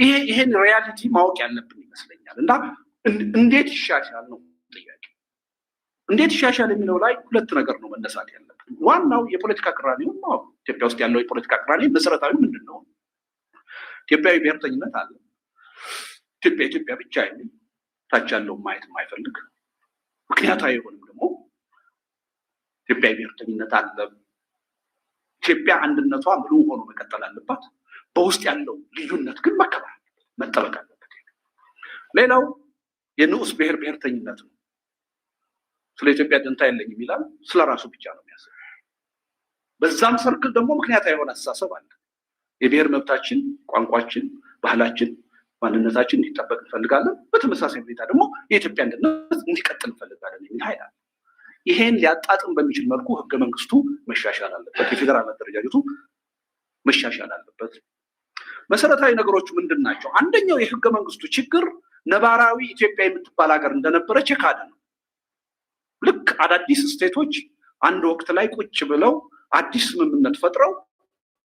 ይሄን ሪያሊቲ ማወቅ ያለብን ይመስለኛል። እና እንዴት ይሻሻል ነው ጥያቄ። እንዴት ይሻሻል የሚለው ላይ ሁለት ነገር ነው መነሳት ያለብን። ዋናው የፖለቲካ ቅራኔው ነው። ኢትዮጵያ ውስጥ ያለው የፖለቲካ ቅራኔ መሰረታዊ ምንድን ነው? ኢትዮጵያዊ ብሔርተኝነት አለ። ኢትዮጵያ ብቻ የሚል ታች ያለው ማየት የማይፈልግ ምክንያታዊ የሆንም ደግሞ ኢትዮጵያዊ ብሔርተኝነት አለ። ኢትዮጵያ አንድነቷ ሙሉ ሆኖ መቀጠል አለባት። በውስጥ ያለው ልዩነት ግን መከበር መጠበቅ አለበት። ሌላው የንዑስ ብሔርተኝነት ነው። ስለ ኢትዮጵያ ደንታ የለኝም ይላል። ስለ ራሱ ብቻ ነው የሚያስበው። በዛም ሰርክል ደግሞ ምክንያታዊ የሆነ አስተሳሰብ አለ። የብሔር መብታችን፣ ቋንቋችን፣ ባህላችን፣ ማንነታችን እንዲጠበቅ እንፈልጋለን። በተመሳሳይ ሁኔታ ደግሞ የኢትዮጵያ አንድነት እንዲቀጥል እንፈልጋለን የሚል ኃይል አለ። ይሄን ሊያጣጥም በሚችል መልኩ ህገ መንግስቱ መሻሻል አለበት። የፌዴራል አደረጃጀቱ መሻሻል አለበት። መሰረታዊ ነገሮቹ ምንድን ናቸው? አንደኛው የህገ መንግስቱ ችግር ነባራዊ ኢትዮጵያ የምትባል ሀገር እንደነበረች የካደ ነው። ልክ አዳዲስ ስቴቶች አንድ ወቅት ላይ ቁጭ ብለው አዲስ ስምምነት ፈጥረው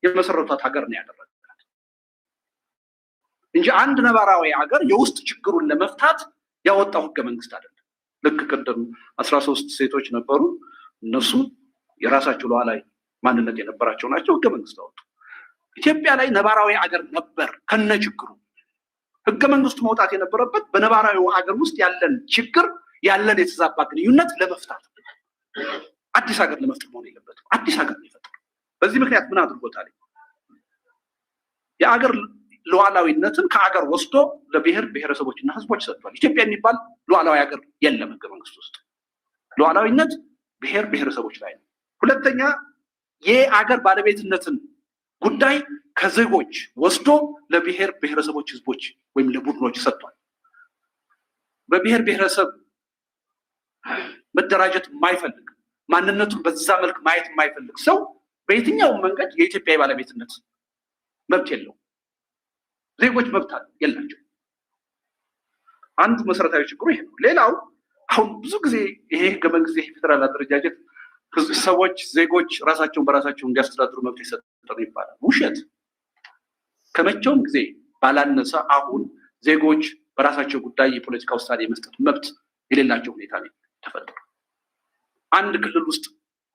የመሰረቷት ሀገር ነው ያደረጋት እንጂ አንድ ነባራዊ ሀገር የውስጥ ችግሩን ለመፍታት ያወጣው ህገ መንግስት አይደለም። ልክ ቅድም 13 ስቴቶች ነበሩ። እነሱ የራሳቸው ሉዓላዊ ማንነት የነበራቸው ናቸው። ህገ መንግስት አወጡ። ኢትዮጵያ ላይ ነባራዊ ሀገር ነበር ከነ ችግሩ። ህገ መንግስቱ መውጣት የነበረበት በነባራዊ ሀገር ውስጥ ያለን ችግር ያለን የተዛባ ግንኙነት ለመፍታት አዲስ ሀገር ለመፍጠር መሆን የለበትም። አዲስ ሀገር ነው የፈጠረው። በዚህ ምክንያት ምን አድርጎታል? የሀገር ሉዓላዊነትን ከሀገር ወስዶ ለብሔር ብሔረሰቦችና ህዝቦች ሰጥቷል። ኢትዮጵያ የሚባል ሉዓላዊ ሀገር የለም ህገ መንግስት ውስጥ። ሉዓላዊነት ብሔር ብሔረሰቦች ላይ ነው። ሁለተኛ የሀገር ባለቤትነትን ጉዳይ ከዜጎች ወስዶ ለብሔር ብሔረሰቦች ህዝቦች ወይም ለቡድኖች ሰጥቷል። በብሔር ብሔረሰብ መደራጀት የማይፈልግ ማንነቱን በዛ መልክ ማየት የማይፈልግ ሰው በየትኛውም መንገድ የኢትዮጵያ ባለቤትነት መብት የለው። ዜጎች መብት የላቸው። አንዱ መሰረታዊ ችግሩ ይሄ ነው። ሌላው አሁን ብዙ ጊዜ ይሄ ህገ መንግስት የፌዴራል አደረጃጀት ሰዎች ዜጎች ራሳቸውን በራሳቸው እንዲያስተዳድሩ መብት የሰጠው ይባላል። ውሸት። ከመቼውም ጊዜ ባላነሰ አሁን ዜጎች በራሳቸው ጉዳይ የፖለቲካ ውሳኔ የመስጠት መብት የሌላቸው ሁኔታ ነው ተፈጠረ። አንድ ክልል ውስጥ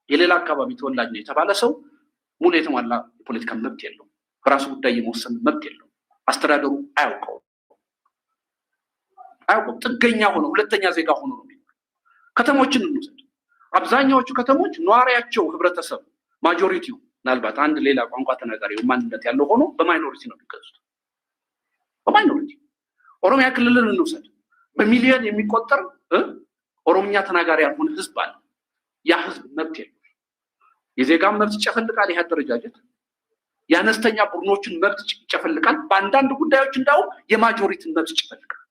የሌላ አካባቢ ተወላጅ ነው የተባለ ሰው ሙሉ የተሟላ የፖለቲካ መብት የለውም። በራሱ ጉዳይ የመወሰን መብት የለውም። አስተዳደሩ አያውቀውም። ጥገኛ ሆኖ ሁለተኛ ዜጋ ሆኖ ነው የሚኖር። ከተሞችን እንውሰድ። አብዛኛዎቹ ከተሞች ነዋሪያቸው ህብረተሰብ ማጆሪቲው ምናልባት አንድ ሌላ ቋንቋ ተናጋሪ ማንነት ያለው ሆኖ በማይኖሪቲ ነው የሚገዙት። በማይኖሪቲ ኦሮሚያ ክልልን እንውሰድ። በሚሊዮን የሚቆጠር ኦሮምኛ ተናጋሪ ያልሆነ ህዝብ አለ። ያ ህዝብ መብት የለው። የዜጋን መብት ይጨፈልቃል ይህ አደረጃጀት። የአነስተኛ ቡድኖችን መብት ይጨፈልቃል። በአንዳንድ ጉዳዮች እንዳውም የማጆሪቲን መብት ይጨፈልቃል።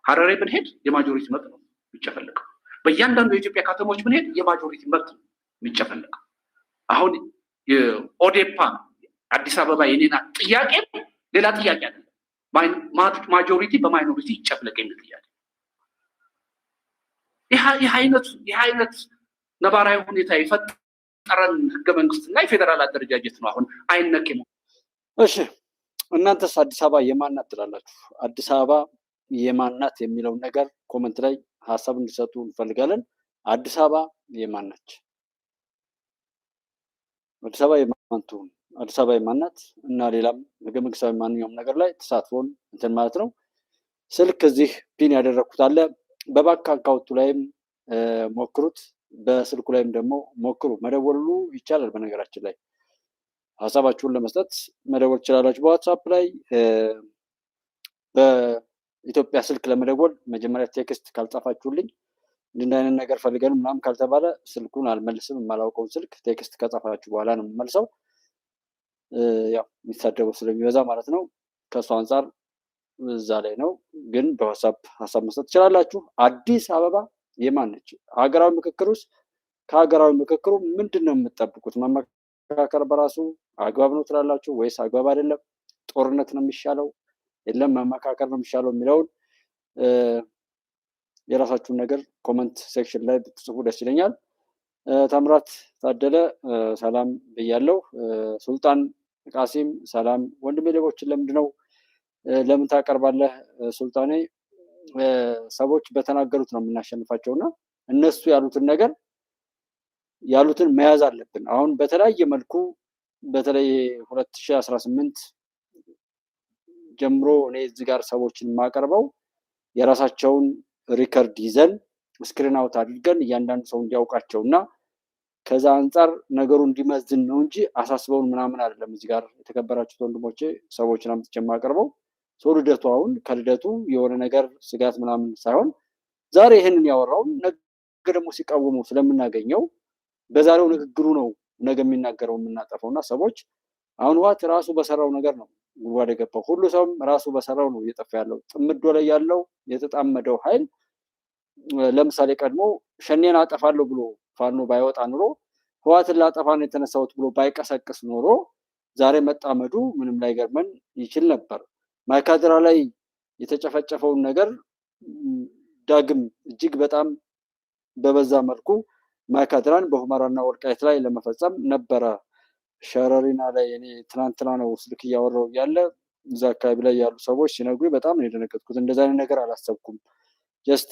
ሀረሬ ብንሄድ የማጆሪቲ መብት ነው የሚጨፈልቀው። በእያንዳንዱ የኢትዮጵያ ከተሞች ብንሄድ የማጆሪቲ መብት ነው የሚጨፈልቀው። አሁን የኦዴፓ አዲስ አበባ የኔና ጥያቄ ሌላ ጥያቄ አይደለም። ማጆሪቲ በማይኖሪቲ ይጨፍለቅ የሚል ጥያቄ። ይህ አይነት ነባራዊ ሁኔታ የፈጠረን ህገ መንግስትና የፌዴራል አደረጃጀት ነው አሁን አይነቅ ነው። እሺ እናንተስ አዲስ አበባ የማናት ትላላችሁ? አዲስ አበባ የማናት የሚለውን ነገር ኮመንት ላይ ሀሳብ እንዲሰጡ እንፈልጋለን። አዲስ አበባ የማናች? አዲስ አበባ የማንቱ? አዲስ አበባ የማናት? እና ሌላም ህገ መንግስታዊ ማንኛውም ነገር ላይ ተሳትፎን እንትን ማለት ነው። ስልክ እዚህ ፒን ያደረኩት አለ። በባንክ አካውንቱ ላይም ሞክሩት፣ በስልኩ ላይም ደግሞ ሞክሩ። መደወሉ ይቻላል። በነገራችን ላይ ሀሳባችሁን ለመስጠት መደወል ትችላላችሁ። በዋትሳፕ ላይ በኢትዮጵያ ስልክ ለመደወል መጀመሪያ ቴክስት ካልጻፋችሁልኝ እንዲህ አይነት ነገር ፈልገን ምናምን ካልተባለ ስልኩን አልመልስም። የማላውቀውን ስልክ ቴክስት ከጻፋችሁ በኋላ ነው የምመልሰው። ያው የሚሳደበው ስለሚበዛ ማለት ነው። ከእሱ አንጻር እዛ ላይ ነው። ግን በዋትሳፕ ሀሳብ መስጠት ትችላላችሁ። አዲስ አበባ የማን ነች? ሀገራዊ ምክክር ውስጥ ከሀገራዊ ምክክሩ ምንድን ነው የምትጠብቁት? መመካከር በራሱ አግባብ ነው ትላላችሁ ወይስ አግባብ አይደለም? ጦርነት ነው የሚሻለው የለም መመካከር ነው የሚሻለው የሚለውን የራሳችሁን ነገር ኮመንት ሴክሽን ላይ ብትጽፉ ደስ ይለኛል። ታምራት ታደለ ሰላም ብያለሁ። ሱልጣን ቃሲም ሰላም ወንድሜ። ሌቦችን ለምን ታቀርባለህ ሱልጣኔ? ሰዎች በተናገሩት ነው የምናሸንፋቸውና እነሱ ያሉትን መያዝ አለብን። አሁን በተለያየ መልኩ በተለይ 2018 ጀምሮ እኔ እዚህ ጋር ሰዎችን የማቀርበው የራሳቸውን ሪከርድ ይዘን ስክሪን አውት አድርገን እያንዳንዱ ሰው እንዲያውቃቸው እና ከዛ አንጻር ነገሩ እንዲመዝን ነው እንጂ አሳስበውን ምናምን አይደለም። እዚህ ጋር የተከበራችሁት ወንድሞቼ ሰዎችን አምጥቼ የማቀርበው ሰው ልደቱ አሁን ከልደቱ የሆነ ነገር ስጋት ምናምን ሳይሆን ዛሬ ይህንን ያወራውን ነገ ደግሞ ሲቃወሙ ስለምናገኘው በዛሬው ንግግሩ ነው ነገ የሚናገረው የምናጠፈው እና ሰዎች አሁን ህወሓት ራሱ በሰራው ነገር ነው ጉድጓድ የገባው። ሁሉ ሰውም ራሱ በሰራው ነው እየጠፋ ያለው። ጥምዶ ላይ ያለው የተጣመደው ኃይል ለምሳሌ ቀድሞ ሸኔን አጠፋለሁ ብሎ ፋኖ ባይወጣ ኑሮ ህወሓትን ላጠፋ ነው የተነሳሁት ብሎ ባይቀሰቅስ ኖሮ ዛሬ መጣመዱ ምንም ላይገርመን ይችል ነበር። ማይካድራ ላይ የተጨፈጨፈውን ነገር ዳግም እጅግ በጣም በበዛ መልኩ ማይካድራን በሁመራና ወልቃይት ላይ ለመፈጸም ነበረ። ሸረሪና ላይ እኔ ትናንትና ነው ስልክ እያወራሁ ያለ እዛ አካባቢ ላይ ያሉ ሰዎች ሲነግሩኝ በጣም ነው የደነገጥኩት። እንደዛ አይነት ነገር አላሰብኩም። ጀስት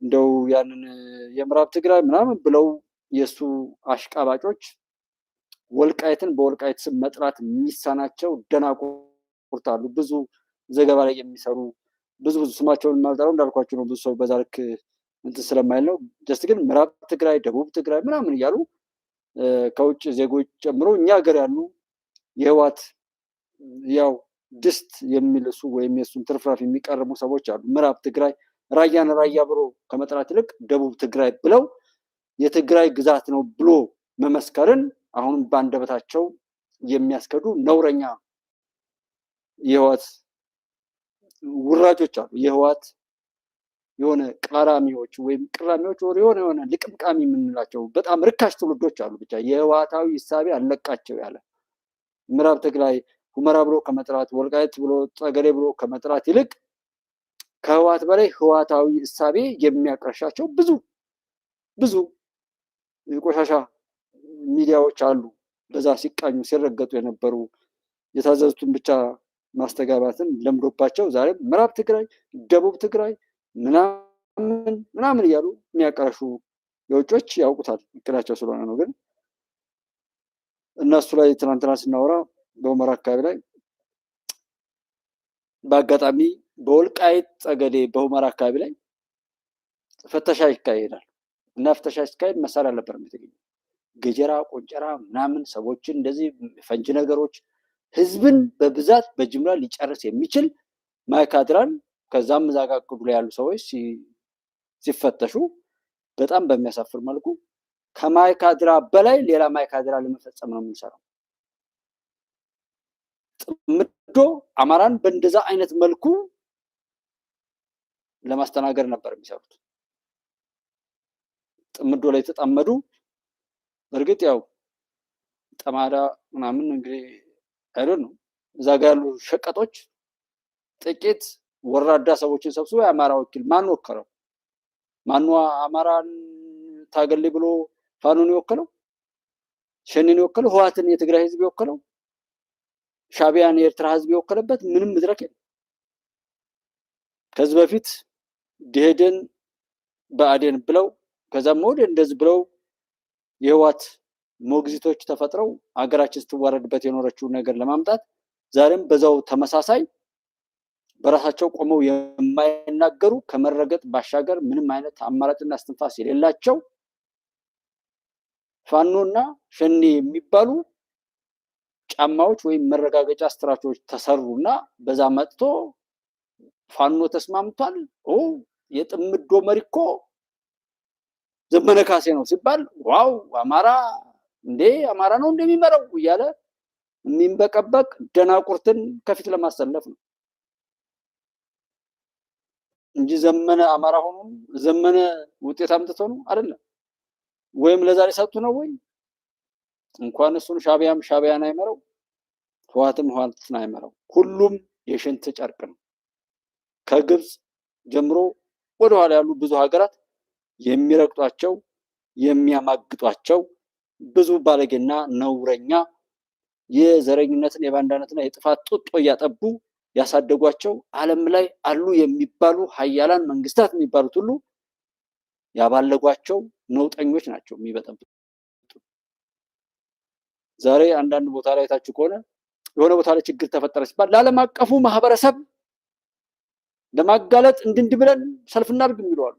እንደው ያንን የምዕራብ ትግራይ ምናምን ብለው የእሱ አሽቃባጮች ወልቃይትን በወልቃይት ስም መጥራት የሚሳናቸው ደናቁርት አሉ። ብዙ ዘገባ ላይ የሚሰሩ ብዙ ስማቸውን የማልጠራው እንዳልኳቸው ነው። ብዙ ሰው በዛ ልክ እንትን ስለማይል ነው። ጀስት ግን ምዕራብ ትግራይ፣ ደቡብ ትግራይ ምናምን እያሉ ከውጭ ዜጎች ጨምሮ እኛ ሀገር ያሉ የህወሓት ያው ድስት የሚልሱ ወይም የሱን ትርፍራፍ የሚቀርቡ ሰዎች አሉ። ምዕራብ ትግራይ ራያን ራያ ብሎ ከመጥራት ይልቅ ደቡብ ትግራይ ብለው የትግራይ ግዛት ነው ብሎ መመስከርን አሁንም በአንደበታቸው የሚያስከዱ ነውረኛ የህወሓት ውራጆች አሉ። የህወሓት የሆነ ቃራሚዎች ወይም ቅራሚዎች የሆነ ልቅምቃሚ የምንላቸው በጣም ርካሽ ትውልዶች አሉ። ብቻ የህወሓታዊ እሳቤ አለቃቸው ያለ ምዕራብ ትግራይ ሁመራ ብሎ ከመጥራት ወልቃይት ብሎ ጠገዴ ብሎ ከመጥራት ይልቅ ከህወሓት በላይ ህወሓታዊ እሳቤ የሚያቀርሻቸው ብዙ የቆሻሻ ሚዲያዎች አሉ። በዛ ሲቃኙ ሲረገጡ የነበሩ የታዘዙትን ብቻ ማስተጋባትን ለምዶባቸው ዛሬም ምዕራብ ትግራይ፣ ደቡብ ትግራይ ምናምን እያሉ የሚያቀርሹ የውጮች ያውቁታል፣ እቅዳቸው ስለሆነ ነው። ግን እነሱ ላይ ትናንትና ስናወራ በሁመራ አካባቢ ላይ በአጋጣሚ በወልቃይት ጠገዴ በሁመራ አካባቢ ላይ ፍተሻ ይካሄዳል እና ፍተሻ ሲካሄድ መሳሪያ አልነበረም የተገኘው። ገጀራ፣ ቆንጨራ ምናምን ሰዎችን እንደዚህ ፈንጅ ነገሮች ህዝብን በብዛት በጅምላ ሊጨርስ የሚችል ማይካድራን ከዛም እዛ ጋር ቅዱ ላይ ያሉ ሰዎች ሲፈተሹ በጣም በሚያሳፍር መልኩ ከማይካድራ በላይ ሌላ ማይካድራ ለመፈጸም ነው የምንሰራው። ጥምዶ አማራን በእንደዛ አይነት መልኩ ለማስተናገድ ነበር የሚሰሩት። ጥምዶ ላይ ተጣመዱ። በእርግጥ ያው ጠማዳ ምናምን እንግዲህ አይደል ነው እዛ ጋር ያሉ ሸቀጦች ጥቂት ወራዳ ሰዎችን ሰብስቦ የአማራ ወኪል ማን ወከለው? ማን አማራን ታገል ብሎ ፋኖን የወከለው? ሸኔን የወከለው? ህወሓትን የትግራይ ህዝብ የወከለው? ሻቢያን የኤርትራ ህዝብ የወከለበት ምንም መድረክ የለም። ከዚህ በፊት ደሄደን በአዴን ብለው ከዛም ወደ እንደዚህ ብለው የህወሓት ሞግዚቶች ተፈጥረው አገራችን ስትዋረድበት የኖረችውን ነገር ለማምጣት ዛሬም በዛው ተመሳሳይ በራሳቸው ቆመው የማይናገሩ ከመረገጥ ባሻገር ምንም አይነት አማራጭና እስትንፋስ የሌላቸው ፋኖና ሸኔ የሚባሉ ጫማዎች ወይም መረጋገጫ ስትራቴጂዎች ተሰሩና በዛ መጥቶ ፋኖ ተስማምቷል። የጥምዶ መሪ እኮ ዘመነ ካሴ ነው ሲባል ዋው አማራ ነው እንደሚመራው እያለ የሚንበቀበቅ ደናቁርትን ከፊት ለማሰለፍ ነው እንጂ ዘመነ አማራ ሆኖ ዘመነ ውጤት አምጥቶ ነው አይደለም። ወይም ለዛሬ ሰጥቶ ነው ወይ እንኳን እሱን ሻቢያን አይመራው፣ ህወሓትን አይመራው። ሁሉም የሽንት ጨርቅ ነው። ከግብፅ ጀምሮ ወደኋላ ያሉ ብዙ ሀገራት የሚረግጧቸው የሚያማግጧቸው ብዙ ባለጌና ነውረኛ የዘረኝነትን የባንዳነትና የጥፋት ጡጦ እያጠቡ ያሳደጓቸው ዓለም ላይ አሉ የሚባሉ ሀያላን መንግስታት የሚባሉት ሁሉ ያባለጓቸው ነውጠኞች ናቸው የሚበጠብጡ። ዛሬ አንዳንድ ቦታ ላይ ታችሁ ከሆነ የሆነ ቦታ ላይ ችግር ተፈጠረ ሲባል ለዓለም አቀፉ ማህበረሰብ ለማጋለጥ እንድንድብለን ሰልፍ እናድርግ የሚለዋሉ።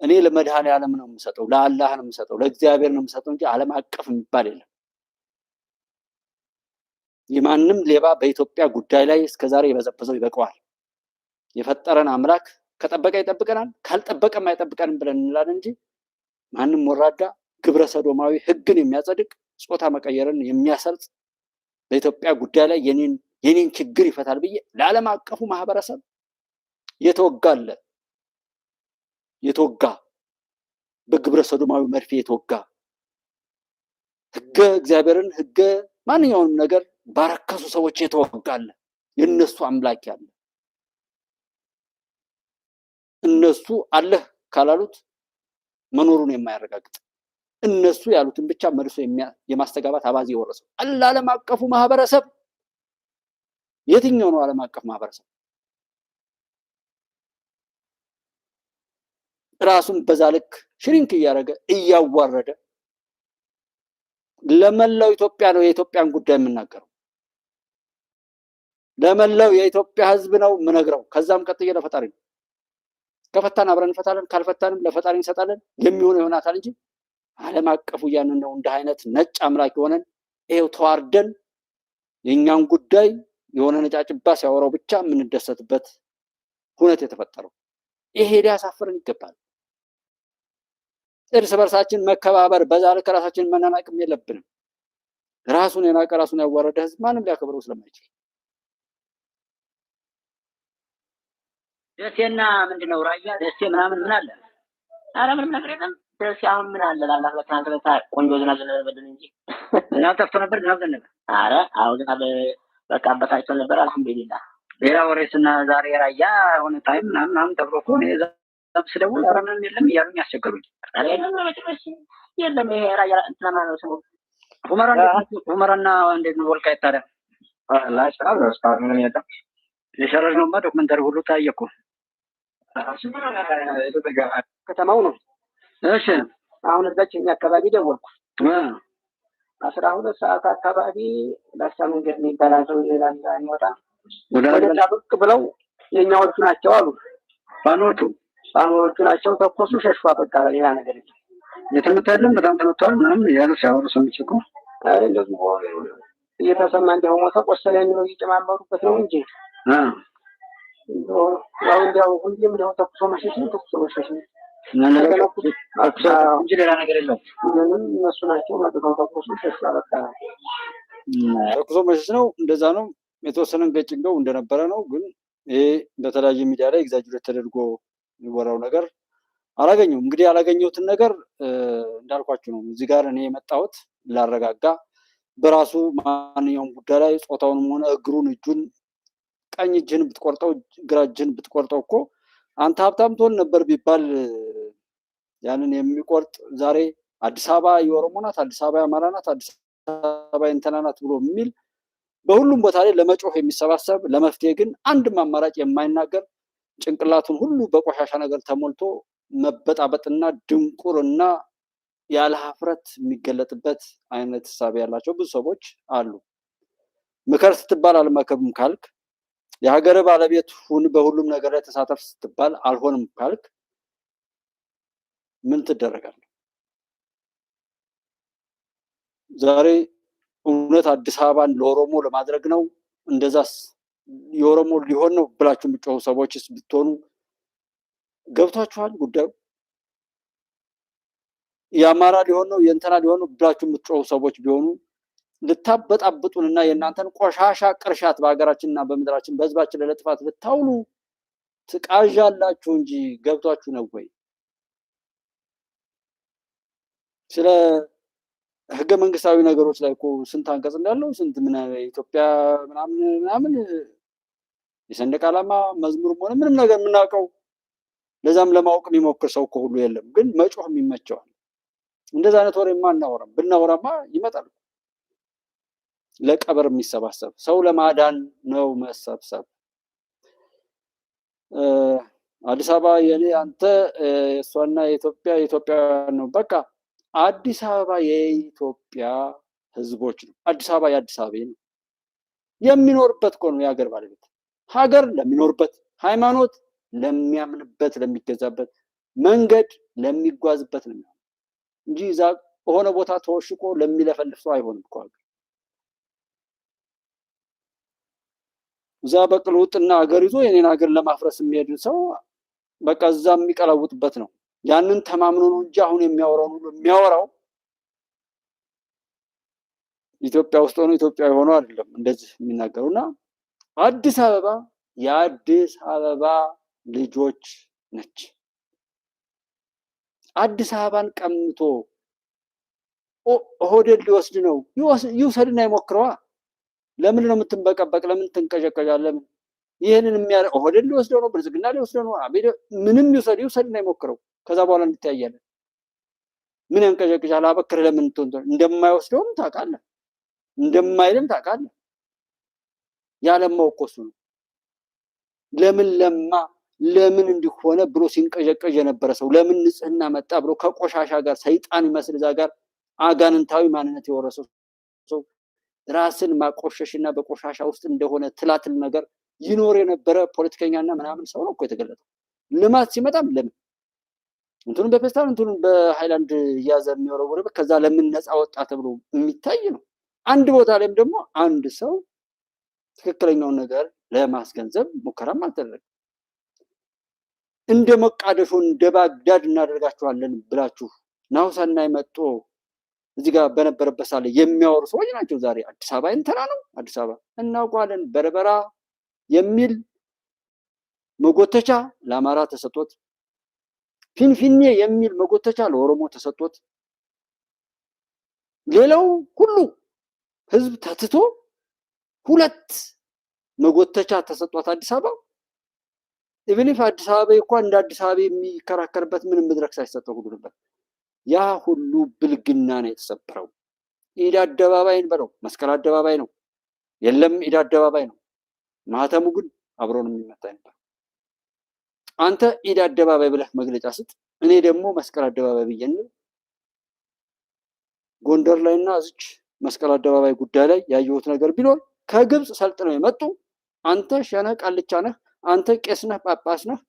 እኔ ለመድኃኔዓለም ነው የምሰጠው፣ ለአላህ ነው የምሰጠው፣ ለእግዚአብሔር ነው የምሰጠው እንጂ ዓለም አቀፍ የሚባል የለም። የማንም ሌባ በኢትዮጵያ ጉዳይ ላይ እስከዛሬ የበዘበዘው ይበቀዋል። የፈጠረን አምላክ ከጠበቀ ይጠብቀናል፣ ካልጠበቀም አይጠብቀንም ብለን እንላለን እንጂ ማንም ወራዳ ግብረ ሰዶማዊ ህግን የሚያጸድቅ ጾታ መቀየርን የሚያሰርጽ በኢትዮጵያ ጉዳይ ላይ የኔን ችግር ይፈታል ብዬ ለዓለም አቀፉ ማህበረሰብ የተወጋ በግብረ ሰዶማዊ መርፌ የተወጋ ህገ እግዚአብሔርን ህገ ማንኛውንም ነገር ባረከሱ ሰዎች የተወጋለ የነሱ አምላክ ያለ እነሱ አለህ ካላሉት መኖሩን የማያረጋግጥ እነሱ ያሉትን ብቻ መልሶ የማስተጋባት አባዜ የወረሰው ዓለም አቀፉ ማህበረሰብ የትኛው ነው? ዓለም አቀፍ ማህበረሰብ ራሱን በዛ ልክ ሽሪንክ እያደረገ እያዋረደ ለመላው ኢትዮጵያ ነው የኢትዮጵያን ጉዳይ የምናገረው። ለመላው የኢትዮጵያ ህዝብ ነው የምነግረው። ከዛም ቀጥዬ ለፈጣሪ ነው። ከፈታን አብረን እንፈታለን፣ ካልፈታንም ለፈጣሪ እንሰጣለን። የሚሆነው ይሆናታል እንጂ ዓለም አቀፉ ያንን ነው እንደ አይነት ነጭ አምላክ ሆነን ይሄው ተዋርደን የኛን ጉዳይ የሆነ ነጫጭባ ሲያወራው ብቻ የምንደሰትበት ሁኔታ የተፈጠረው ይሄ ሊያሳፍረን ይገባል። እርስ በርሳችን መከባበር፣ በዛ ልክ ራሳችንን መናናቅም የለብንም። ራሱን የናቀ ራሱን ያዋረደ ህዝብ ማንም ሊያከብረው ስለማይችል ደሴና ምንድነው ራያ ደሴ ምናምን ምን አለ? ኧረ ምንም ነገር የለም። ደሴ አሁን ምን አለ? ላላህ በትናንት ዕለት ቆንጆ ዝናብ ዘነበልን እንጂ ዝናብ ጠፍቶ ነበር። ዝናብ ዘነበ። ኧረ አሁን ዝናብ በቃ አበሳጭቶ ነበር። አልሐምዱሊላህ። ሌላ ወሬ ስና ዛሬ ራያ ሆነ ታይም ምናምን ተብሎ እኮ እኔ እዛም ስደውል ኧረ ምንም የለም እያሉኝ ያስቸገሩኝ። ኧረ የለም በጭራሽ የለም። ይሄ ራያ እንትና ነው ስሙ ሁመራና እንዴት ነው ወልቃይት ታዲያ? ላሽራ ስታር ምን ያጣ የሸረርነውማ ዶክመንተሪ ሁሉ ታየ እኮ ከተማው ነው። እሺ አሁን እዛችኛ አካባቢ ደወልኩ። 12 ሰዓት አካባቢ ላሳ መንገድ የሚባል ሰው ይላል ይወጣ ወደ ብቅ ብለው የኛዎቹ ናቸው አሉ። ፋኖቹ ናቸው። ተኮሱ፣ ሸሹ። በቃ ሌላ ነገር የለም። የተመታለም በጣም ተመቷል ምናምን ያሉ ሲያወሩ ሰምቼ እኮ እንደዚህ እየተሰማ እንደሆነ ተቆሰለ የሚለው እየጨማመሩበት ነው እንጂ ያው እንዲያው ሁሌም እንደው ተኩሶ መሸሽ ነው እንጂ ሌላ ነገር የለውም። እነሱ ናቸው መጥተው ተኩሶ ሸሽ በቃ ተኩሶ መሸሽ ነው። እንደዛ ነው። የተወሰነ ገጭንገው እንደነበረ ነው። ግን ይሄ በተለያየ ሚዲያ ላይ ኤግዛጅሬት ተደርጎ የሚወራው ነገር አላገኘሁም። እንግዲህ ያላገኘሁትን ነገር እንዳልኳችሁ ነው። እዚህ ጋር እኔ የመጣሁት ላረጋጋ በራሱ ማንኛውም ጉዳይ ላይ ጾታውንም ሆነ እግሩን እጁን ቀኝ እጅህን ብትቆርጠው ግራ እጅህን ብትቆርጠው እኮ አንተ ሀብታም ትሆን ነበር ቢባል ያንን የሚቆርጥ ዛሬ አዲስ አበባ የኦሮሞ ናት፣ አዲስ አበባ የአማራ ናት፣ አዲስ አበባ የእንትና ናት ብሎ የሚል በሁሉም ቦታ ላይ ለመጮህ የሚሰባሰብ ለመፍትሄ ግን አንድም አማራጭ የማይናገር ጭንቅላቱን ሁሉ በቆሻሻ ነገር ተሞልቶ መበጣበጥና ድንቁርና ያለ ሀፍረት የሚገለጥበት አይነት ሀሳብ ያላቸው ብዙ ሰዎች አሉ። ምከር ስትባል አልመክርም ካልክ፣ የሀገር ባለቤት ሁን በሁሉም ነገር ላይ ተሳተፍ ስትባል አልሆንም ካልክ ምን ትደረጋለህ? ዛሬ እውነት አዲስ አበባን ለኦሮሞ ለማድረግ ነው እንደዛስ የኦሮሞ ሊሆን ነው ብላችሁ የምትጮሁ ሰዎችስ ብትሆኑ ገብቷችኋል ጉዳዩ? የአማራ ሊሆን ነው የእንትና ሊሆን ነው ብላችሁ የምትጮሁ ሰዎች ቢሆኑ ልታበጣብጡንና የእናንተን ቆሻሻ ቅርሻት በሀገራችንና በምድራችን በህዝባችን ለጥፋት ልታውሉ ትቃዣላችሁ እንጂ ገብቷችሁ ነው ወይ? ስለ ህገ መንግስታዊ ነገሮች ላይ እኮ ስንት አንቀጽ እንዳለው ስንት ምን ኢትዮጵያ ምናምን የሰንደቅ ዓላማ መዝሙርም ሆነ ምንም ነገር የምናውቀው ለዛም ለማወቅ የሚሞክር ሰው እኮ ሁሉ የለም። ግን መጮህ የሚመቸዋል። እንደዛ አይነት ወሬማ አናወራም። ብናወራማ ይመጣል። ለቀብር የሚሰባሰብ ሰው ለማዳን ነው መሰብሰብ። አዲስ አበባ የኔ አንተ እሷና የኢትዮጵያውያን ነው። በቃ አዲስ አበባ የኢትዮጵያ ህዝቦች ነው። አዲስ አበባ የአዲስ አበባ ነው። የሚኖርበት እኮ ነው የሀገር ባለቤት። ሀገር ለሚኖርበት፣ ሃይማኖት ለሚያምንበት፣ ለሚገዛበት፣ መንገድ ለሚጓዝበት ነው እንጂ እዛ በሆነ ቦታ ተወሽቆ ለሚለፈልፍ ሰው አይሆንም እኮ ሀገር። እዛ በቅልውጥና ሀገር ይዞ የኔን ሀገር ለማፍረስ የሚሄድ ሰው በቃ እዛ የሚቀላውጥበት ነው። ያንን ተማምኖ ነው እንጂ አሁን የሚያወራው ሁሉ የሚያወራው ኢትዮጵያ ውስጥ ሆኖ ኢትዮጵያዊ ሆኖ አይደለም እንደዚህ የሚናገሩና አዲስ አበባ የአዲስ አበባ ልጆች ነች። አዲስ አበባን ቀምቶ ሆዴን ሊወስድ ነው። ይውሰድና ይሞክረዋ። ለምን ነው የምትንበቀበቅ? ለምን ትንቀዠቀዣለህ? ለምን ይህንን የሚያደርግ ሆዴን ሊወስደው ነው? ብልጽግና ሊወስደው ነው? ምንም ይውሰድና ይሞክረው። ከዛ በኋላ እንተያያለን። ምን ያንቀዠቅዣል? አበክረህ ለምን እንደማይወስደውም ታውቃለህ፣ እንደማይልም ታውቃለህ። ያለማው እኮ እሱ ነው። ለምን ለማ ለምን እንዲሆነ ብሎ ሲንቀዠቀዥ የነበረ ሰው ለምን ንጽህና መጣ ብሎ ከቆሻሻ ጋር ሰይጣን ይመስል እዛ ጋር አጋንንታዊ ማንነት የወረሰው ሰው ራስን ማቆሸሽና በቆሻሻ ውስጥ እንደሆነ ትላትል ነገር ይኖር የነበረ ፖለቲከኛና ምናምን ሰው ነው እኮ የተገለጠው። ልማት ሲመጣም ለምን እንትኑን በፌስታል እንትኑን በሃይላንድ እያዘ የሚወረወርበት ከዛ ለምን ነፃ ወጣ ተብሎ የሚታይ ነው። አንድ ቦታ ላይም ደግሞ አንድ ሰው ትክክለኛውን ነገር ለማስገንዘብ ሙከራም አልተደረገም። እንደ መቃደሾ እንደ ባግዳድ እናደርጋቸዋለን ብላችሁ ናሁሰናይ መጥቶ እዚህ ጋር በነበረበት ሳለ የሚያወሩ ሰዎች ናቸው። ዛሬ አዲስ አበባ እንተና ነው። አዲስ አበባ እናውቀዋለን። በርበራ የሚል መጎተቻ ለአማራ ተሰጥቶት፣ ፊንፊኔ የሚል መጎተቻ ለኦሮሞ ተሰጥቶት፣ ሌላው ሁሉ ህዝብ ተትቶ ሁለት መጎተቻ ተሰጥቷት አዲስ አበባ ኢቭኒፍ አዲስ አበባ እንኳን እንደ አዲስ አበባ የሚከራከርበት ምንም መድረክ ሳይሰጠው ሁሉ ነበር። ያ ሁሉ ብልግና ነው የተሰበረው። ኢድ አደባባይን በለው መስቀል አደባባይ ነው የለም፣ ኢድ አደባባይ ነው። ማህተሙ ግን አብሮ ነው የሚመታ ነበር። አንተ ኢድ አደባባይ ብለህ መግለጫ ስጥ፣ እኔ ደግሞ መስቀል አደባባይ ብዬ ነው። ጎንደር ላይና እዚች መስቀል አደባባይ ጉዳይ ላይ ያየሁት ነገር ቢኖር ከግብፅ ሰልጥነው የመጡ አንተ ሸነህ ቃልቻ ነህ፣ አንተ ቄስ ነህ፣ ጳጳስ ነህ፣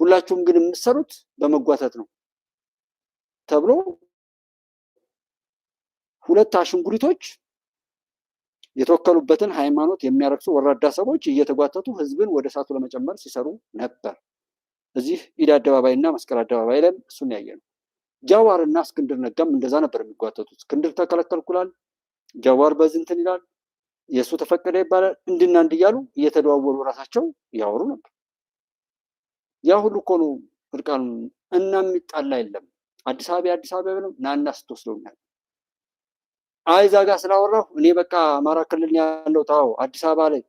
ሁላችሁም ግን የምትሰሩት በመጓተት ነው ተብሎ ሁለት አሽንጉሊቶች የተወከሉበትን ሃይማኖት የሚያረክሱ ወራዳ ሰዎች እየተጓተቱ ህዝብን ወደ እሳቱ ለመጨመር ሲሰሩ ነበር። እዚህ ኢድ አደባባይ እና መስቀል አደባባይ ላይ እሱን ያየነው። ጃዋር እና እስክንድር ነጋም እንደዛ ነበር የሚጓተቱት። እስክንድር ተከለከልኩላል፣ ጃዋር በዝንትን ይላል፣ የእሱ ተፈቀደ ይባላል። እንድና እንድያሉ እየተደዋወሉ ራሳቸው ያወሩ ነበር። ያ ሁሉ እኮ ነው እርቃኑ እና የሚጣላ የለም። አዲስ አበባ ነው ናና ስትወስደውኛል። አይ እዛ ጋር ስላወራሁ እኔ በቃ አማራ ክልል ያለው ታው አዲስ አበባ ላይ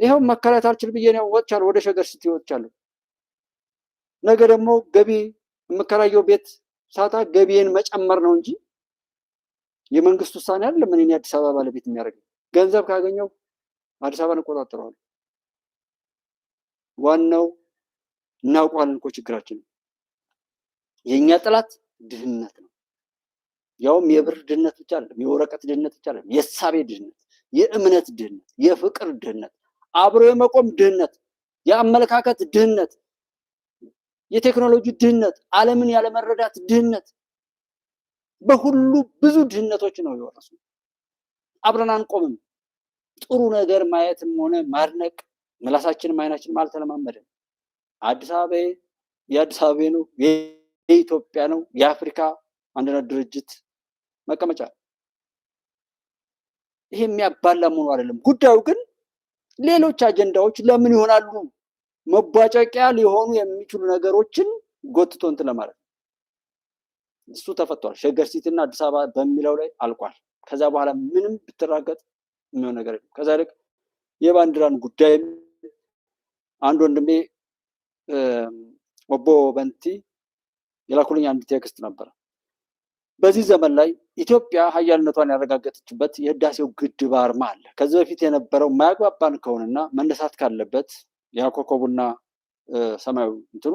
ይኸው መከራት አልችል ብዬ ነው ወጥቻለሁ። ወደ ሸገር ሲቲ ወጥቻለሁ። ነገ ደግሞ ገቢ የምከራየው ቤት ሳታ ገቢዬን መጨመር ነው እንጂ የመንግስት ውሳኔ አይደለም። እኔ አዲስ አበባ ባለቤት የሚያደርገው ገንዘብ ካገኘው አዲስ አበባን እቆጣጠረዋለሁ። ዋናው እናውቀዋለን እኮ ችግራችን የኛ ጥላት ድህነት ነው። ያውም የብር ድህነት ብቻ አይደለም፣ የወረቀት ድህነት ብቻ አይደለም፣ የሳቤ ድህነት፣ የእምነት ድህነት፣ የፍቅር ድህነት፣ አብሮ የመቆም ድህነት፣ የአመለካከት ድህነት፣ የቴክኖሎጂ ድህነት፣ ዓለምን ያለመረዳት ድህነት፣ በሁሉ ብዙ ድህነቶች ነው የወረሱ። አብረን አንቆምም። ጥሩ ነገር ማየትም ሆነ ማድነቅ ምላሳችንም አይናችንም አልተለማመደም። አዲስ አበባ የአዲስ አበባ ነው፣ የኢትዮጵያ ነው፣ የአፍሪካ አንድነት ድርጅት መቀመጫ። ይሄ የሚያባላ መሆኑ አይደለም ጉዳዩ። ግን ሌሎች አጀንዳዎች ለምን ይሆናሉ? መቧጨቂያ ሊሆኑ የሚችሉ ነገሮችን ጎትቶ እንትን ለማለት እሱ ተፈቷል። ሸገር ሲቲና አዲስ አበባ በሚለው ላይ አልቋል። ከዛ በኋላ ምንም ብትራገጥ የሚሆን ነገር የለም። ከዛ ይልቅ የባንዲራን ጉዳይ አንድ ወንድሜ ኦቦ በንቲ የላኩልኝ አንድ ቴክስት ነበረ። በዚህ ዘመን ላይ ኢትዮጵያ ሀያልነቷን ያረጋገጠችበት የህዳሴው ግድብ አርማ አለ። ከዚህ በፊት የነበረው ማያግባባን ከሆነና መነሳት ካለበት የኮከቡና ሰማያዊ እንትኑ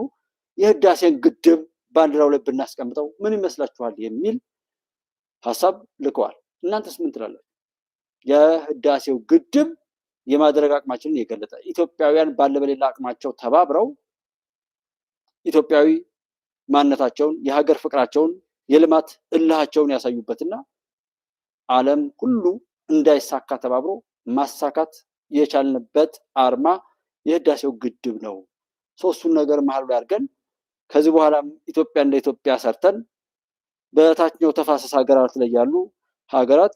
የህዳሴን ግድብ ባንዲራው ላይ ብናስቀምጠው ምን ይመስላችኋል የሚል ሀሳብ ልከዋል። እናንተስ ምን ትላላችሁ? የህዳሴው ግድብ የማድረግ አቅማችንን የገለጠ ኢትዮጵያውያን ባለ በሌላ አቅማቸው ተባብረው ኢትዮጵያዊ ማንነታቸውን፣ የሀገር ፍቅራቸውን፣ የልማት እልሃቸውን ያሳዩበትና ዓለም ሁሉ እንዳይሳካ ተባብሮ ማሳካት የቻልንበት አርማ የህዳሴው ግድብ ነው። ሶስቱን ነገር መሀል ላይ አድርገን ከዚህ በኋላ ኢትዮጵያ እንደ ኢትዮጵያ ሰርተን በታችኛው ተፋሰስ ሀገራት ላይ ያሉ ሀገራት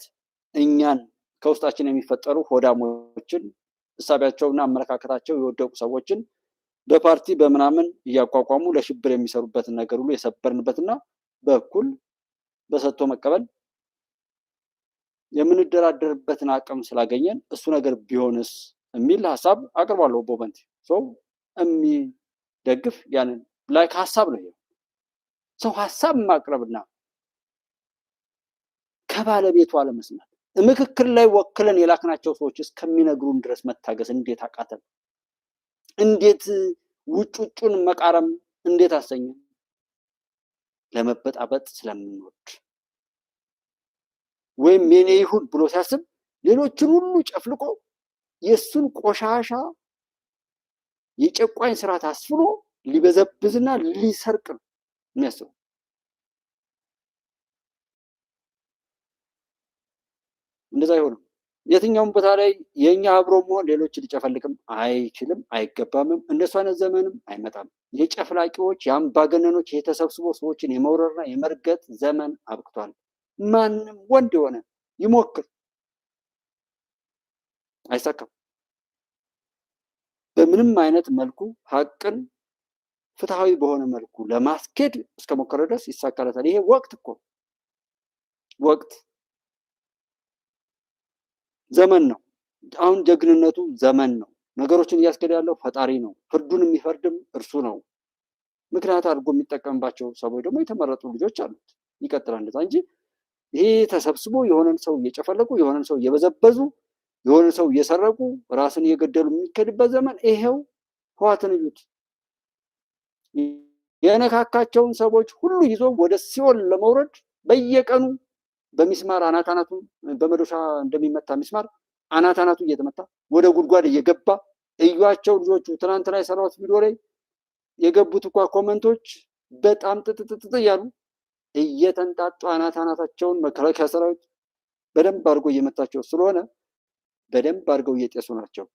እኛን ከውስጣችን የሚፈጠሩ ሆዳሞችን እሳቢያቸውና አመለካከታቸው የወደቁ ሰዎችን በፓርቲ በምናምን እያቋቋሙ ለሽብር የሚሰሩበትን ነገር ሁሉ የሰበርንበትና በኩል በሰጥቶ መቀበል የምንደራደርበትን አቅም ስላገኘን እሱ ነገር ቢሆንስ የሚል ሀሳብ አቅርባለሁ። ቦበንቲ ሰው የሚደግፍ ያንን ላይክ ሀሳብ ነው። ሰው ሀሳብ ማቅረብና ከባለቤቱ አለመስማት ምክክር ላይ ወክለን የላክናቸው ሰዎች እስከሚነግሩን ድረስ መታገስ እንዴት አቃተን? እንዴት ውጩን መቃረም እንዴት አሰኘን? ለመበጣበጥ ስለምንወድ ወይም የኔ ይሁን ብሎ ሲያስብ ሌሎችን ሁሉ ጨፍልቆ የሱን ቆሻሻ የጨቋኝ ስርዓት አስፍኖ ሊበዘብዝና ሊሰርቅ ነው የሚያስበው። እንደዛ አይሆንም። የትኛውም ቦታ ላይ የኛ አብሮ መሆን ሌሎች ሊጨፈልቅም አይችልም፣ አይገባምም። እንደሱ አይነት ዘመንም አይመጣም። የጨፍላቂዎች የአምባገነኖች የተሰብስቦ ሰዎችን የመውረርና የመርገጥ ዘመን አብቅቷል። ማንም ወንድ የሆነ ይሞክር፣ አይሳካም። በምንም አይነት መልኩ ሀቅን ፍትሃዊ በሆነ መልኩ ለማስኬድ እስከሞከረ ድረስ ይሳካለታል። ይሄ ወቅት እኮ ወቅት ዘመን ነው። አሁን ጀግንነቱ ዘመን ነው። ነገሮችን እያስኬደ ያለው ፈጣሪ ነው። ፍርዱን የሚፈርድም እርሱ ነው። ምክንያት አድርጎ የሚጠቀምባቸው ሰዎች ደግሞ የተመረጡ ልጆች አሉት። ይቀጥላል እንደዛ እንጂ ይሄ ተሰብስቦ የሆነን ሰው እየጨፈለቁ የሆነን ሰው እየበዘበዙ የሆነን ሰው እየሰረቁ ራስን እየገደሉ የሚከድበት ዘመን ይሄው። ህዋትን እዩት። የነካካቸውን ሰዎች ሁሉ ይዞ ወደ ሲኦል ለመውረድ በየቀኑ በሚስማር አናታናቱ በመዶሻ እንደሚመታ ሚስማር አናታናቱ እየተመታ ወደ ጉድጓድ እየገባ እዩዋቸው። ልጆቹ ትናንትና የሰራሁት ቪዲዮ ላይ የገቡት እንኳ ኮመንቶች በጣም ጥጥጥጥ እያሉ እየተንጣጡ አናታናታቸውን መከላከያ ሰራዊት በደንብ አድርጎ እየመታቸው ስለሆነ በደንብ አድርገው እየጤሱ ናቸው።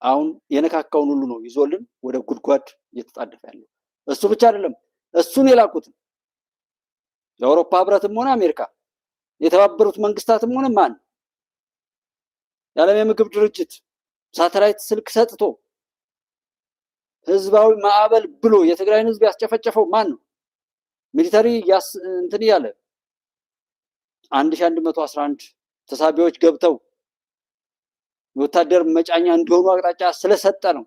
አሁን የነካካውን ሁሉ ነው ይዞልን ወደ ጉድጓድ እየተጣደፈ ያለው። እሱ ብቻ አይደለም፣ እሱን የላኩት የአውሮፓ ህብረትም ሆነ አሜሪካ፣ የተባበሩት መንግስታትም ሆነ ማን የዓለም የምግብ ድርጅት ሳተላይት ስልክ ሰጥቶ ህዝባዊ ማዕበል ብሎ የትግራይን ህዝብ ያስጨፈጨፈው ማን ነው? ሚሊተሪ እንትን ያለ 1111 ተሳቢዎች ገብተው የወታደር መጫኛ እንደሆኑ አቅጣጫ ስለሰጠ ነው።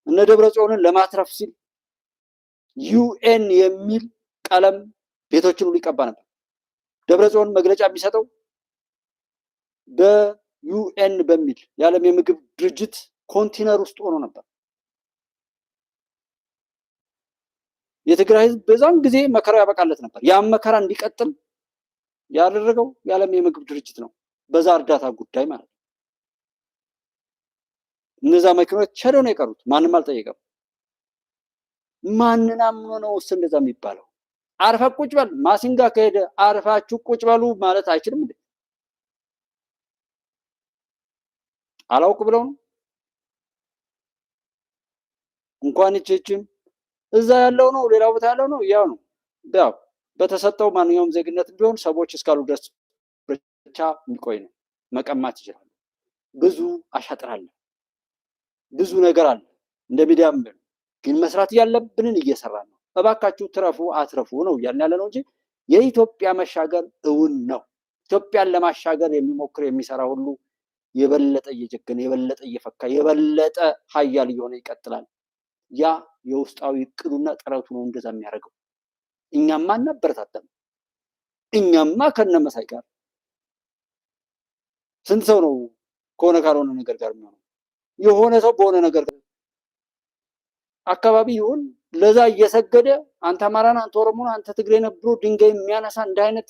እነ ደብረጽዮንን ለማትረፍ ሲል ዩኤን የሚል ቀለም ቤቶችን ሁሉ ይቀባ ነበር። ደብረጽዮን መግለጫ የሚሰጠው በዩኤን በሚል የዓለም የምግብ ድርጅት ኮንቴነር ውስጥ ሆኖ ነበር። የትግራይ ህዝብ በዛን ጊዜ መከራው ያበቃለት ነበር። ያም መከራ እንዲቀጥል ያደረገው የዓለም የምግብ ድርጅት ነው፣ በዛ እርዳታ ጉዳይ ማለት ነው። እነዛ መኪኖች ሄደው ነው የቀሩት። ማንም አልጠየቀም። ማንን አምኖ ነው እንደዛ የሚባለው? አርፋ ቁጭ በል። ማሲንጋ ከሄደ አርፋችሁ ቁጭ በሉ ማለት አይችልም እንዴ? አላውቅ ብለው ነው እንኳን ይችችም እዛ ያለው ነው ሌላ ቦታ ያለው ነው ያው ነው። ያው በተሰጠው ማንኛውም ዜግነት ቢሆን ሰዎች እስካሉ ድረስ ብቻ የሚቆይ ነው። መቀማት ይችላል። ብዙ አሻጥር አለ፣ ብዙ ነገር አለ። እንደ ሚዲያም ግን መስራት ያለብንን እየሰራን ነው። እባካችሁ ትረፉ አትረፉ ነው እያልን ያለ ነው እንጂ የኢትዮጵያ መሻገር እውን ነው። ኢትዮጵያን ለማሻገር የሚሞክር የሚሰራ ሁሉ የበለጠ እየጀገነ የበለጠ እየፈካ የበለጠ ሀያል እየሆነ ይቀጥላል። ያ የውስጣዊ እቅዱና ጥረቱ ነው እንደዛ የሚያደርገው። እኛማ እናበረታተን። እኛማ ከነመሳይ ጋር ስንት ሰው ነው ከሆነ ካልሆነ ነገር ጋር የሚሆነው? የሆነ ሰው በሆነ ነገር አካባቢ ይሁን ለዛ እየሰገደ አንተ አማራን አንተ ኦሮሞን አንተ ትግሬ ነህ ብሎ ድንጋይ የሚያነሳ እንደ አይነት